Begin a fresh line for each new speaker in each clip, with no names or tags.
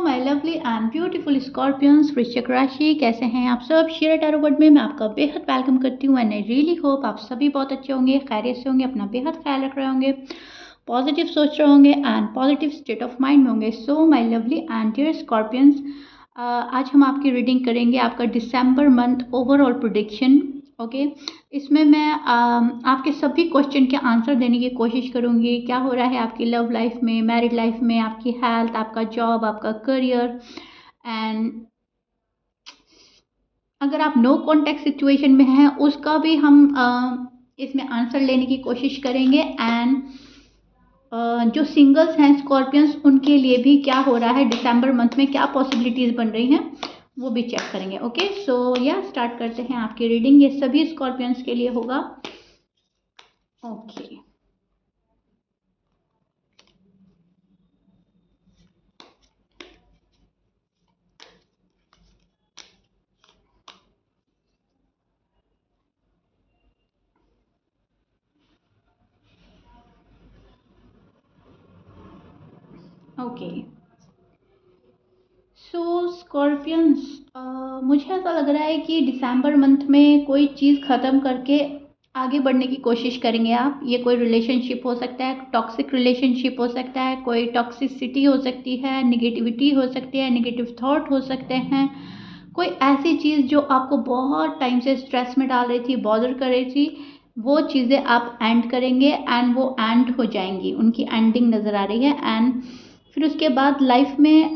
My lovely and beautiful Scorpions वृश्चिक राशि, कैसे हैं आप सब। शेयर टैरो वर्ड में मैं आपका बेहद वेलकम करती हूँ एंड आई रियली होप आप सभी बहुत अच्छे होंगे, खैरियत से होंगे, अपना बेहद ख्याल रख रहे होंगे, पॉजिटिव सोच रहे होंगे and positive state of mind में होंगे। So my lovely and dear Scorpions, आज हम आपकी रीडिंग करेंगे आपका दिसंबर मंथ ओवरऑल प्रेडिक्शन। ओके, इसमें मैं आपके सभी क्वेश्चन के आंसर देने की कोशिश करूँगी। क्या हो रहा है आपकी लव लाइफ में, मैरिड लाइफ में, आपकी हेल्थ, आपका जॉब, आपका करियर, एंड अगर आप नो कॉन्टैक्ट सिचुएशन में हैं उसका भी हम इसमें आंसर लेने की कोशिश करेंगे। एंड जो सिंगल्स हैं स्कॉर्पियंस, उनके लिए भी क्या हो रहा है दिसंबर मंथ में, क्या पॉसिबिलिटीज़ बन रही हैं, वो भी चेक करेंगे। ओके, सो या स्टार्ट करते हैं आपकी रीडिंग। ये सभी स्कॉर्पियंस के लिए होगा। ओके, ओके, सो स्कॉर्पियंस, मुझे ऐसा लग रहा है कि दिसंबर मंथ में कोई चीज़ ख़त्म करके आगे बढ़ने की कोशिश करेंगे आप। ये कोई रिलेशनशिप हो सकता है, टॉक्सिक रिलेशनशिप हो सकता है, कोई टॉक्सिसिटी हो सकती है, निगेटिविटी हो सकती है, नेगेटिव थॉट हो सकते हैं, कोई ऐसी चीज़ जो आपको बहुत टाइम से स्ट्रेस में डाल रही थी, बॉदर कर रही थी, वो चीज़ें आप एंड करेंगे एंड वो एंड हो जाएंगी, उनकी एंडिंग नज़र आ रही है। एंड फिर उसके बाद लाइफ में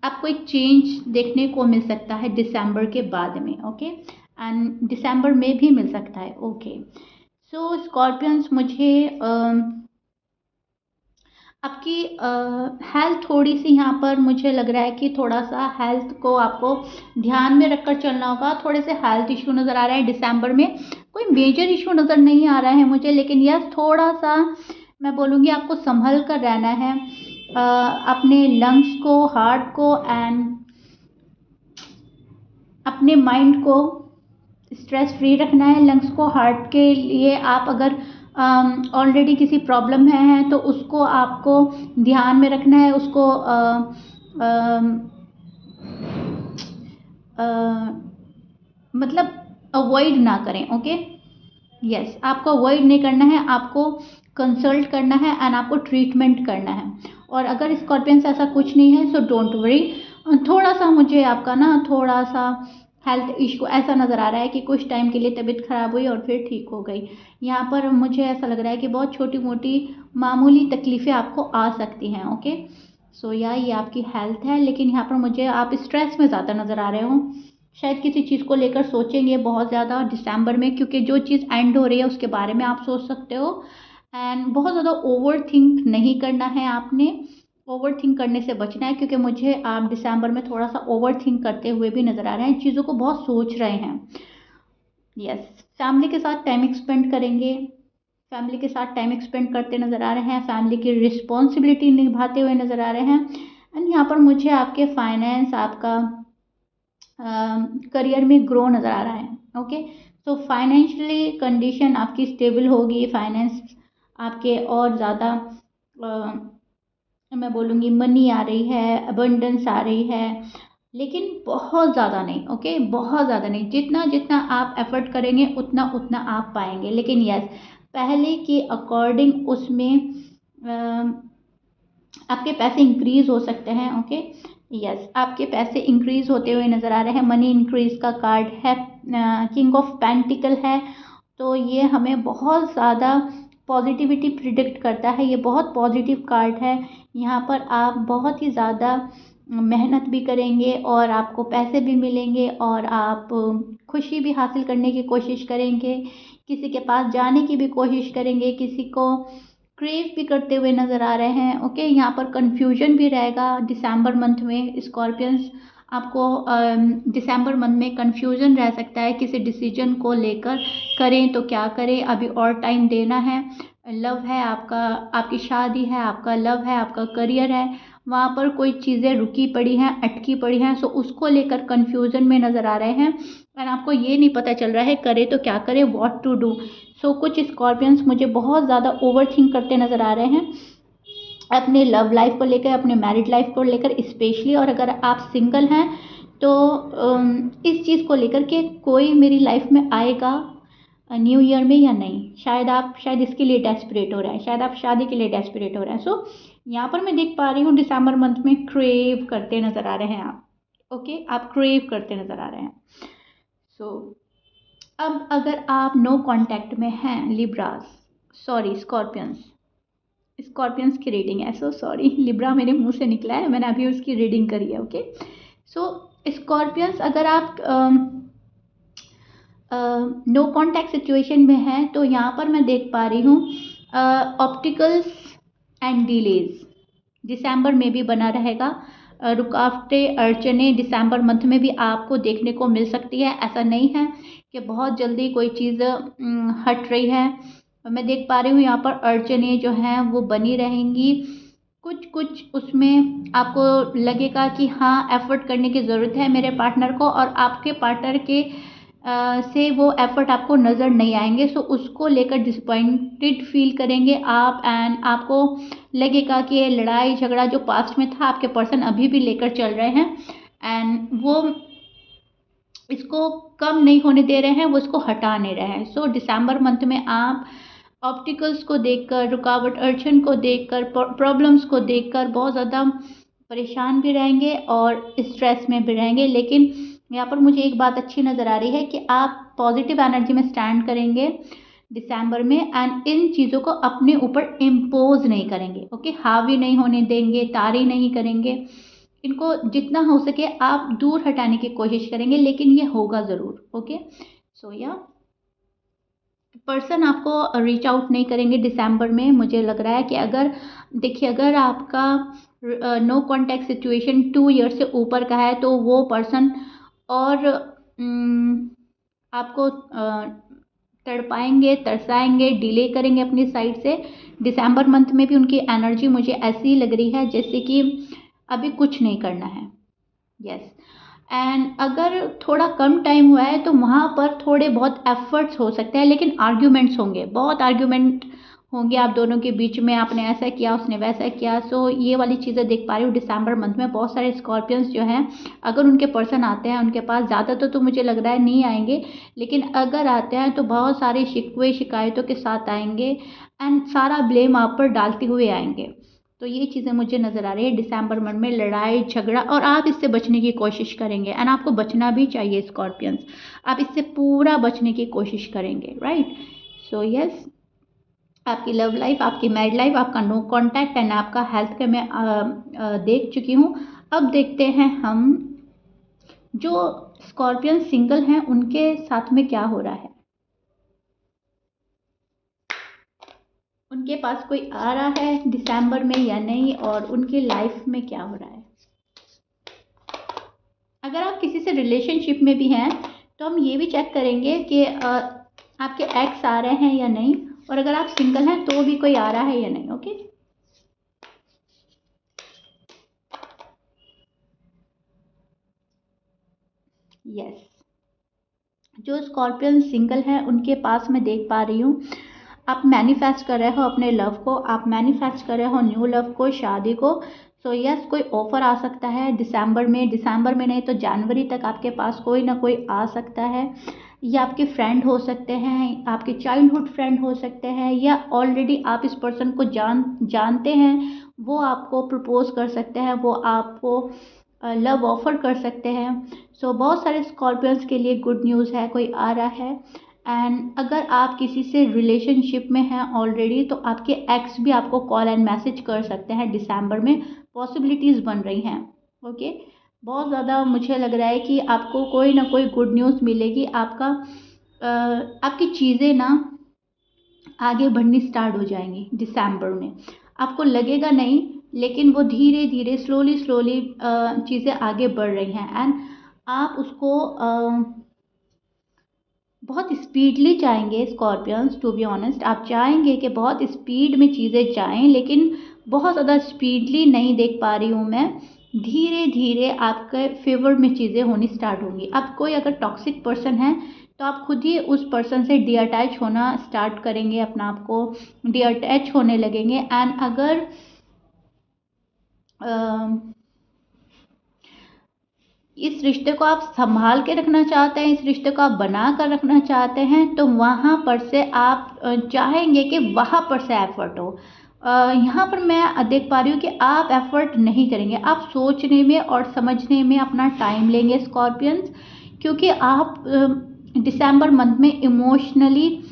आपको एक चेंज देखने को मिल सकता है दिसंबर के बाद में। ओके, एंड दिसंबर में भी मिल सकता है। ओके, सो स्कॉर्पियंस, मुझे आपकी हेल्थ थोड़ी सी यहाँ पर मुझे लग रहा है कि थोड़ा सा हेल्थ को आपको ध्यान में रखकर चलना होगा। थोड़े से हेल्थ इशू नज़र आ रहे हैं दिसंबर में। कोई मेजर इशू नज़र नहीं आ रहा है मुझे, लेकिन यस थोड़ा सा मैं बोलूँगी आपको संभल कर रहना है। अपने लंग्स को, हार्ट को एंड अपने माइंड को स्ट्रेस फ्री रखना है। लंग्स को, हार्ट के लिए आप अगर ऑलरेडी किसी प्रॉब्लम में हैं तो उसको आपको ध्यान में रखना है, उसको मतलब अवॉइड ना करें। ओके, यस, आपको अवॉइड नहीं करना है, आपको कंसल्ट करना है एंड आपको ट्रीटमेंट करना है। और अगर स्कॉर्पियंस ऐसा कुछ नहीं है सो डोंट वरी। थोड़ा सा मुझे आपका ना थोड़ा सा हेल्थ इशू ऐसा नज़र आ रहा है कि कुछ टाइम के लिए तबीयत ख़राब हुई और फिर ठीक हो गई। यहाँ पर मुझे ऐसा लग रहा है कि बहुत छोटी मोटी मामूली तकलीफ़ें आपको आ सकती हैं। ओके, सो ये आपकी हेल्थ है, लेकिन यहाँ पर मुझे आप स्ट्रेस में ज़्यादा नज़र आ रहे हो। शायद किसी चीज़ को लेकर सोचेंगे बहुत ज़्यादा दिसंबर में, क्योंकि जो चीज़ एंड हो रही है उसके बारे में आप सोच सकते हो। एंड बहुत ज़्यादा ओवर थिंक नहीं करना है आपने, ओवर थिंक करने से बचना है, क्योंकि मुझे आप दिसंबर में थोड़ा सा ओवर थिंक करते हुए भी नज़र आ रहे हैं, चीज़ों को बहुत सोच रहे हैं। यस, फैमिली के साथ टाइम एक्सपेंड करेंगे, फैमिली के साथ टाइम एक्सपेंड करते नज़र आ रहे हैं, फैमिली की रिस्पॉन्सिबिलिटी निभाते हुए नज़र आ रहे हैं। एंड यहाँ पर मुझे आपके फाइनेंस, आपका करियर में ग्रो नज़र आ रहा है। ओके, सो फाइनेंशियली कंडीशन आपकी स्टेबल होगी, फाइनेंस आपके और ज़्यादा मैं बोलूँगी मनी आ रही है, अबंडेंस आ रही है, लेकिन बहुत ज़्यादा नहीं। ओके, बहुत ज़्यादा नहीं, जितना जितना आप एफर्ट करेंगे उतना उतना आप पाएंगे। लेकिन यस, पहले के अकॉर्डिंग उसमें आपके पैसे इंक्रीज हो सकते हैं। ओके, यस, आपके पैसे इंक्रीज होते हुए नज़र आ रहे हैं। मनी इंक्रीज का कार्ड है, किंग ऑफ पेंटिकल है, तो ये हमें बहुत ज़्यादा पॉजिटिविटी प्रिडिक्ट करता है। ये बहुत पॉजिटिव कार्ड है। यहाँ पर आप बहुत ही ज़्यादा मेहनत भी करेंगे और आपको पैसे भी मिलेंगे और आप खुशी भी हासिल करने की कोशिश करेंगे, किसी के पास जाने की भी कोशिश करेंगे, किसी को क्रेव भी करते हुए नज़र आ रहे हैं। ओके, यहाँ पर कंफ्यूजन भी रहेगा दिसंबर मंथ में स्कॉर्पियंस। आपको दिसंबर मंथ में कंफ्यूजन रह सकता है किसी डिसीजन को लेकर, करें तो क्या करें, अभी और टाइम देना है। लव है आपका, आपकी शादी है, आपका लव है, आपका करियर है, वहाँ पर कोई चीज़ें रुकी पड़ी हैं, अटकी पड़ी हैं, सो उसको लेकर कंफ्यूजन में नज़र आ रहे हैं और आपको ये नहीं पता चल रहा है करे तो क्या करें, व्हाट टू डू। सो कुछ स्कॉर्पियंस मुझे बहुत ज़्यादा ओवर थिंक करते नज़र आ रहे हैं। अपने लव लाइफ को लेकर, अपने मैरिड लाइफ को लेकर स्पेशली। और अगर आप सिंगल हैं तो इस चीज़ को लेकर के कोई मेरी लाइफ में आएगा न्यू ईयर में या नहीं, शायद इसके लिए डेस्परेट हो रहा है, शायद आप शादी के लिए डेस्परेट हो रहे हैं। सो यहाँ पर मैं देख पा रही हूँ दिसंबर मंथ में क्रेव करते नज़र आ रहे हैं आप। ओके, आप क्रेव करते नज़र आ रहे हैं। सो अब अगर आप नो कांटेक्ट में हैं लिब्रास, सॉरी स्कॉर्पियंस की रीडिंग है, सो सॉरी लिब्रा मेरे मुंह से निकला है, मैंने अभी उसकी रीडिंग करी है। ओके, सो स्कॉर्पियंस अगर आप नो कांटेक्ट सिचुएशन में हैं तो यहाँ पर मैं देख पा रही हूँ ऑप्टिकल्स एंड डिलेज दिसंबर में भी बना रहेगा। रुकावटें अड़चने दिसंबर मंथ में भी आपको देखने को मिल सकती है। ऐसा नहीं है कि बहुत जल्दी कोई चीज़ हट रही है। मैं देख पा रही हूँ यहाँ पर अड़चने जो हैं वो बनी रहेंगी। कुछ उसमें आपको लगेगा कि हाँ एफर्ट करने की ज़रूरत है मेरे पार्टनर को, और आपके पार्टनर के से वो एफर्ट आपको नज़र नहीं आएंगे। सो उसको लेकर डिसपॉइंटेड फील करेंगे आप, एंड आपको लगेगा कि ये लड़ाई झगड़ा जो पास्ट में था आपके पर्सन अभी भी लेकर चल रहे हैं, एंड वो इसको कम नहीं होने दे रहे हैं, वो इसको हटा नहीं रहे हैं। सो दिसंबर मंथ में आप ऑब्स्टिकल्स को देखकर, रुकावट अड़चन को देखकर, प्रॉब्लम्स को देखकर बहुत ज़्यादा परेशान भी रहेंगे और स्ट्रेस में भी रहेंगे। लेकिन यहाँ पर मुझे एक बात अच्छी नज़र आ रही है कि आप पॉजिटिव एनर्जी में स्टैंड करेंगे दिसंबर में, एंड इन चीज़ों को अपने ऊपर इम्पोज नहीं करेंगे। ओके, हावी नहीं होने देंगे, तारी नहीं करेंगे, इनको जितना हो सके आप दूर हटाने की कोशिश करेंगे, लेकिन ये होगा ज़रूर। ओके, सो या पर्सन आपको रीच आउट नहीं करेंगे दिसंबर में। मुझे लग रहा है कि अगर देखिए, अगर आपका नो कांटेक्ट सिचुएशन 2 ईयर से ऊपर का है तो वो पर्सन और आपको तड़पाएंगे, तरसाएंगे, डिले करेंगे अपनी साइड से। दिसंबर मंथ में भी उनकी एनर्जी मुझे ऐसी लग रही है जैसे कि अभी कुछ नहीं करना है। यस, एंड अगर थोड़ा कम टाइम हुआ है तो वहाँ पर थोड़े बहुत एफर्ट्स हो सकते हैं, लेकिन आर्ग्यूमेंट्स होंगे, बहुत आर्ग्यूमेंट होंगे आप दोनों के बीच में, आपने ऐसा किया उसने वैसा किया। सो ये वाली चीज़ें देख पा रही हूँ दिसंबर मंथ में। बहुत सारे स्कॉर्पियंस जो हैं, अगर उनके पर्सन आते हैं उनके पास, ज़्यादा तो मुझे लग रहा है नहीं आएंगे, लेकिन अगर आते हैं तो बहुत सारे शिकवे शिकायतों के साथ आएंगे, एंड सारा ब्लेम आप पर डालते हुए आएंगे। तो ये चीज़ें मुझे नज़र आ रही है दिसंबर मंथ में, लड़ाई झगड़ा, और आप इससे बचने की कोशिश करेंगे, एंड आपको बचना भी चाहिए स्कॉर्पियंस, आप इससे पूरा बचने की कोशिश करेंगे। राइट, सो यस, आपकी लव लाइफ, आपकी मैरिड लाइफ, आपका नो कांटेक्ट एंड आपका हेल्थ का मैं देख चुकी हूँ। अब देखते हैं हम जो स्कॉर्पियन सिंगल हैं उनके साथ में क्या हो रहा है, उनके पास कोई आ रहा है दिसंबर में या नहीं, और उनकी लाइफ में क्या हो रहा है। अगर आप किसी से रिलेशनशिप में भी हैं तो हम ये भी चेक करेंगे कि आपके एक्स आ रहे हैं या नहीं, और अगर आप सिंगल हैं तो भी कोई आ रहा है या नहीं। ओके, यस, जो स्कॉर्पियन सिंगल हैं उनके पास मैं देख पा रही हूँ आप मैनिफेस्ट कर रहे हो अपने लव को, आप मैनिफेस्ट कर रहे हो न्यू लव को, शादी को। सो यस, कोई ऑफर आ सकता है दिसंबर में नहीं तो जनवरी तक आपके पास कोई ना कोई आ सकता है। या आपके फ्रेंड हो सकते हैं, आपके चाइल्डहुड फ्रेंड हो सकते हैं, या ऑलरेडी आप इस पर्सन को जानते हैं, वो आपको प्रपोज कर सकते हैं, वो आपको लव ऑफर कर सकते हैं। सो बहुत सारे स्कॉर्पियंस के लिए गुड न्यूज़ है, कोई आ रहा है। एंड अगर आप किसी से रिलेशनशिप में हैं ऑलरेडी तो आपके एक्स भी आपको कॉल एंड मैसेज कर सकते हैं दिसंबर में, पॉसिबिलिटीज़ बन रही हैं। ओके, बहुत ज़्यादा मुझे लग रहा है कि आपको कोई ना कोई गुड न्यूज़ मिलेगी। आपकी चीज़ें ना आगे बढ़नी स्टार्ट हो जाएंगी दिसंबर में, आपको लगेगा नहीं, लेकिन वो धीरे धीरे स्लोली चीज़ें आगे बढ़ रही हैं, एंड आप उसको बहुत स्पीडली चाहेंगे स्कॉर्पियंस। टू बी ऑनेस्ट, आप चाहेंगे कि बहुत स्पीड में चीज़ें जाएं, लेकिन बहुत ज़्यादा स्पीडली नहीं देख पा रही हूँ मैं। धीरे धीरे आपके फेवर में चीज़ें होनी स्टार्ट होंगी। अब कोई अगर टॉक्सिक पर्सन है तो आप खुद ही उस पर्सन से डिअटैच होना स्टार्ट करेंगे, अपना आप को डिअटैच होने लगेंगे। एंड अगर इस रिश्ते को आप संभाल के रखना चाहते हैं, इस रिश्ते को आप बना कर रखना चाहते हैं, तो वहाँ पर से आप चाहेंगे कि वहाँ पर से एफर्ट हो। यहाँ पर मैं देख पा रही हूँ कि आप एफर्ट नहीं करेंगे, आप सोचने में और समझने में अपना टाइम लेंगे स्कॉर्पियंस, क्योंकि आप दिसंबर मंथ में इमोशनली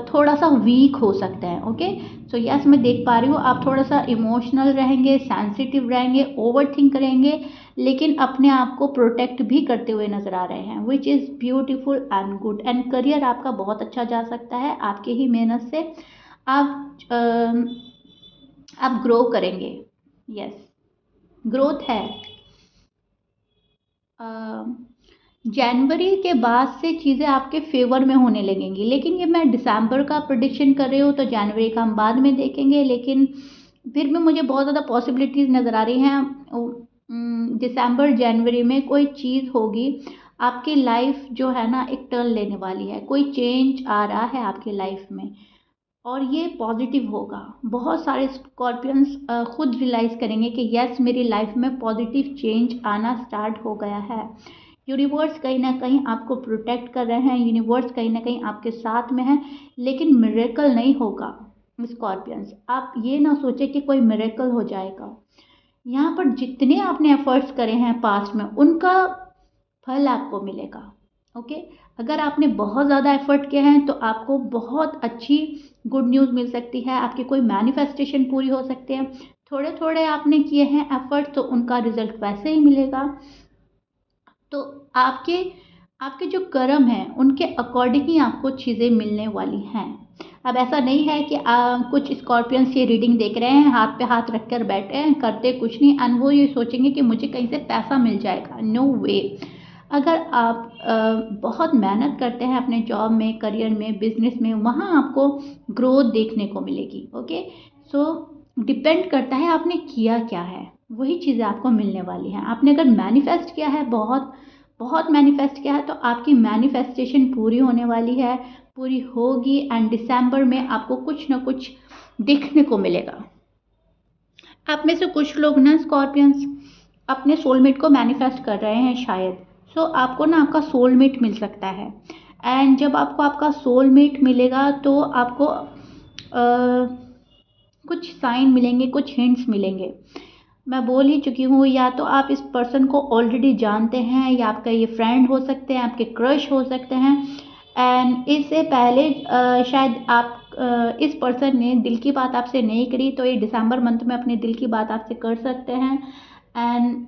थोड़ा सा वीक हो सकते हैं। ओके, सो यस, मैं देख पा रही हूँ आप थोड़ा सा इमोशनल रहेंगे, सेंसिटिव रहेंगे, ओवर थिंक करेंगे, लेकिन अपने आप को प्रोटेक्ट भी करते हुए नजर आ रहे हैं, which is beautiful and good. And career आपका बहुत अच्छा जा सकता है, आपके ही मेहनत से आप ग्रो करेंगे। यस, ग्रोथ है। जनवरी के बाद से चीज़ें आपके फेवर में होने लगेंगी, लेकिन ये मैं दिसंबर का प्रिडिक्शन कर रही हूँ, तो जनवरी का हम बाद में देखेंगे, लेकिन फिर भी मुझे बहुत ज़्यादा पॉसिबिलिटीज़ नज़र आ रही हैं। दिसंबर जनवरी में कोई चीज़ होगी, आपकी लाइफ जो है ना एक टर्न लेने वाली है, कोई चेंज आ रहा है आपकी लाइफ में, और ये पॉजिटिव होगा। बहुत सारे स्कॉर्पियंस खुद रियलाइज़ करेंगे कि यस, मेरी लाइफ में पॉजिटिव चेंज आना स्टार्ट हो गया है। यूनिवर्स कहीं ना कहीं आपको प्रोटेक्ट कर रहे हैं, यूनिवर्स कहीं ना कहीं आपके साथ में है, लेकिन मिरेकल नहीं होगा स्कॉर्पियंस। आप ये ना सोचे कि कोई मिरेकल हो जाएगा। यहाँ पर जितने आपने एफर्ट्स करे हैं पास्ट में, उनका फल आपको मिलेगा। ओके, अगर आपने बहुत ज़्यादा एफर्ट किए हैं तो आपको बहुत अच्छी गुड न्यूज़ मिल सकती है, आपकी कोई मैनिफेस्टेशन पूरी हो सकती है। थोड़े थोड़े आपने किए हैं एफर्ट, तो उनका रिजल्ट वैसे ही मिलेगा। तो आपके आपके जो कर्म हैं उनके अकॉर्डिंग ही आपको चीज़ें मिलने वाली हैं। अब ऐसा नहीं है कि कुछ स्कॉर्पियंस ये रीडिंग देख रहे हैं, हाथ पे हाथ रख कर बैठे हैं, करते कुछ नहीं, एंड वो ये सोचेंगे कि मुझे कहीं से पैसा मिल जाएगा। नो वे। अगर आप बहुत मेहनत करते हैं अपने जॉब में, करियर में, बिजनेस में, वहाँ आपको ग्रोथ देखने को मिलेगी। ओके, सो डिपेंड करता है आपने किया क्या है, वही चीज़ें आपको मिलने वाली हैं। आपने अगर मैनिफेस्ट किया है, बहुत बहुत मैनिफेस्ट किया है, तो आपकी मैनिफेस्टेशन पूरी होने वाली है, पूरी होगी, एंड दिसंबर में आपको कुछ ना कुछ दिखने को मिलेगा। आप में से कुछ लोग ना स्कॉर्पियंस अपने सोलमेट को मैनिफेस्ट कर रहे हैं शायद। सो आपको ना आपका सोलमेट मिल सकता है, एंड जब आपको आपका सोलमेट मिलेगा तो आपको कुछ साइन मिलेंगे, कुछ हिंट्स मिलेंगे। मैं बोल ही चुकी हूँ, या तो आप इस पर्सन को ऑलरेडी जानते हैं, या आपका ये फ्रेंड हो सकते हैं, आपके क्रश हो सकते हैं, एंड इससे पहले शायद आप इस पर्सन ने दिल की बात आपसे नहीं करी, तो ये दिसंबर मंथ में अपने दिल की बात आपसे कर सकते हैं। एंड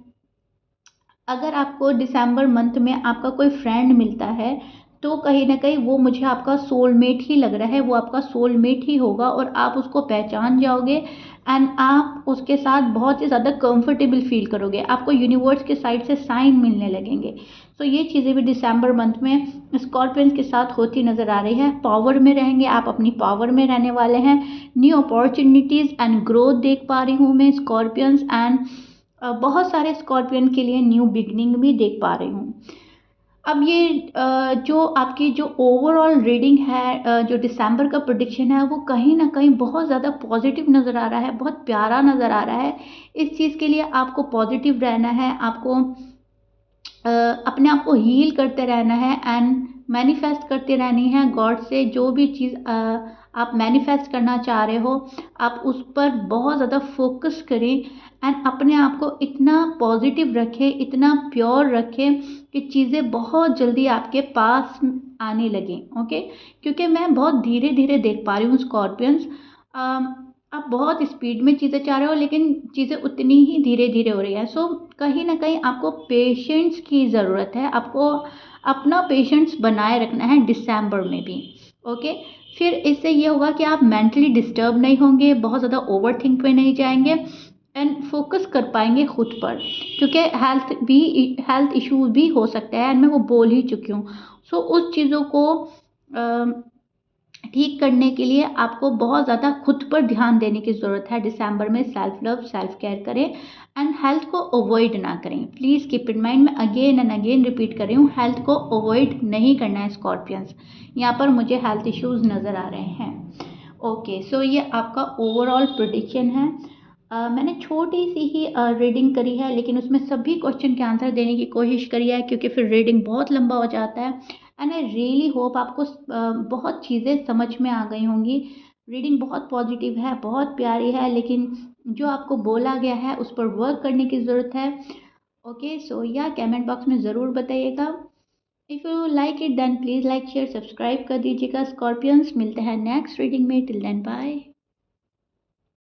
अगर आपको दिसंबर मंथ में आपका कोई फ्रेंड मिलता है, तो कहीं ना कहीं वो मुझे आपका सोलमेट ही लग रहा है, वो आपका सोलमेट ही होगा, और आप उसको पहचान जाओगे, एंड आप उसके साथ बहुत ही ज़्यादा कंफर्टेबल फील करोगे, आपको यूनिवर्स के साइड से साइन मिलने लगेंगे। तो ये चीज़ें भी दिसंबर मंथ में स्कॉर्पियंस के साथ होती नज़र आ रही है। पावर में रहेंगे आप, अपनी पावर में रहने वाले हैं। न्यू अपॉर्चुनिटीज़ एंड ग्रोथ देख पा रही हूँ मैं स्कॉर्पियंस, एंड बहुत सारे स्कॉर्पियन के लिए न्यू बिगनिंग भी देख पा रही हूँ। अब ये जो आपकी जो ओवरऑल रीडिंग है, जो दिसंबर का प्रेडिक्शन है, वो कहीं ना कहीं बहुत ज़्यादा पॉजिटिव नज़र आ रहा है, बहुत प्यारा नज़र आ रहा है। इस चीज़ के लिए आपको पॉजिटिव रहना है, आपको अपने आप को हील करते रहना है, एंड मैनिफेस्ट करते रहनी है गॉड से। जो भी चीज़ आप मैनिफेस्ट करना चाह रहे हो, आप उस पर बहुत ज़्यादा फोकस करें, एंड अपने आप को इतना पॉजिटिव रखें, इतना प्योर रखें कि चीज़ें बहुत जल्दी आपके पास आने लगें। ओके, क्योंकि मैं बहुत धीरे धीरे देख पा रही हूँ स्कॉर्पियंस। आप बहुत स्पीड में चीज़ें चाह रहे हो, लेकिन चीज़ें उतनी ही धीरे धीरे हो रही है। सो कहीं ना कहीं आपको पेशेंस की ज़रूरत है, आपको अपना पेशेंस बनाए रखना है दिसंबर में भी। ओके, फिर इससे ये होगा कि आप मेंटली डिस्टर्ब नहीं होंगे, बहुत ज़्यादा ओवर थिंक पे नहीं जाएंगे, एंड फोकस कर पाएंगे खुद पर, क्योंकि हेल्थ इश्यूज भी हो सकते हैं, एंड मैं वो बोल ही चुकी हूँ। सो उस चीज़ों को ठीक करने के लिए आपको बहुत ज़्यादा खुद पर ध्यान देने की ज़रूरत है दिसंबर में। सेल्फ लव, सेल्फ केयर करें, एंड हेल्थ को अवॉइड ना करें। प्लीज़ कीप इन माइंड, मैं अगेन एंड अगेन रिपीट कर रही हूँ, हेल्थ को अवॉइड नहीं करना है स्कॉर्पियंस। यहाँ पर मुझे हेल्थ इश्यूज नज़र आ रहे हैं। ओके, सो ये आपका ओवरऑल प्रेडिक्शन है। मैंने छोटी सी ही रीडिंग करी है, लेकिन उसमें सभी क्वेश्चन के आंसर देने की कोशिश करी है, क्योंकि फिर रीडिंग बहुत लंबा हो जाता है। एंड आई रियली होप आपको बहुत चीज़ें समझ में आ गई होंगी। रीडिंग बहुत पॉजिटिव है, बहुत प्यारी है, लेकिन जो आपको बोला गया है उस पर वर्क करने की ज़रूरत है। ओके, सो या कमेंट बॉक्स में ज़रूर बताइएगा। If you like it then please like share subscribe कर दीजिएगा। स्कॉर्पियंस, मिलते हैं नेक्स्ट रीडिंग में। Till then bye.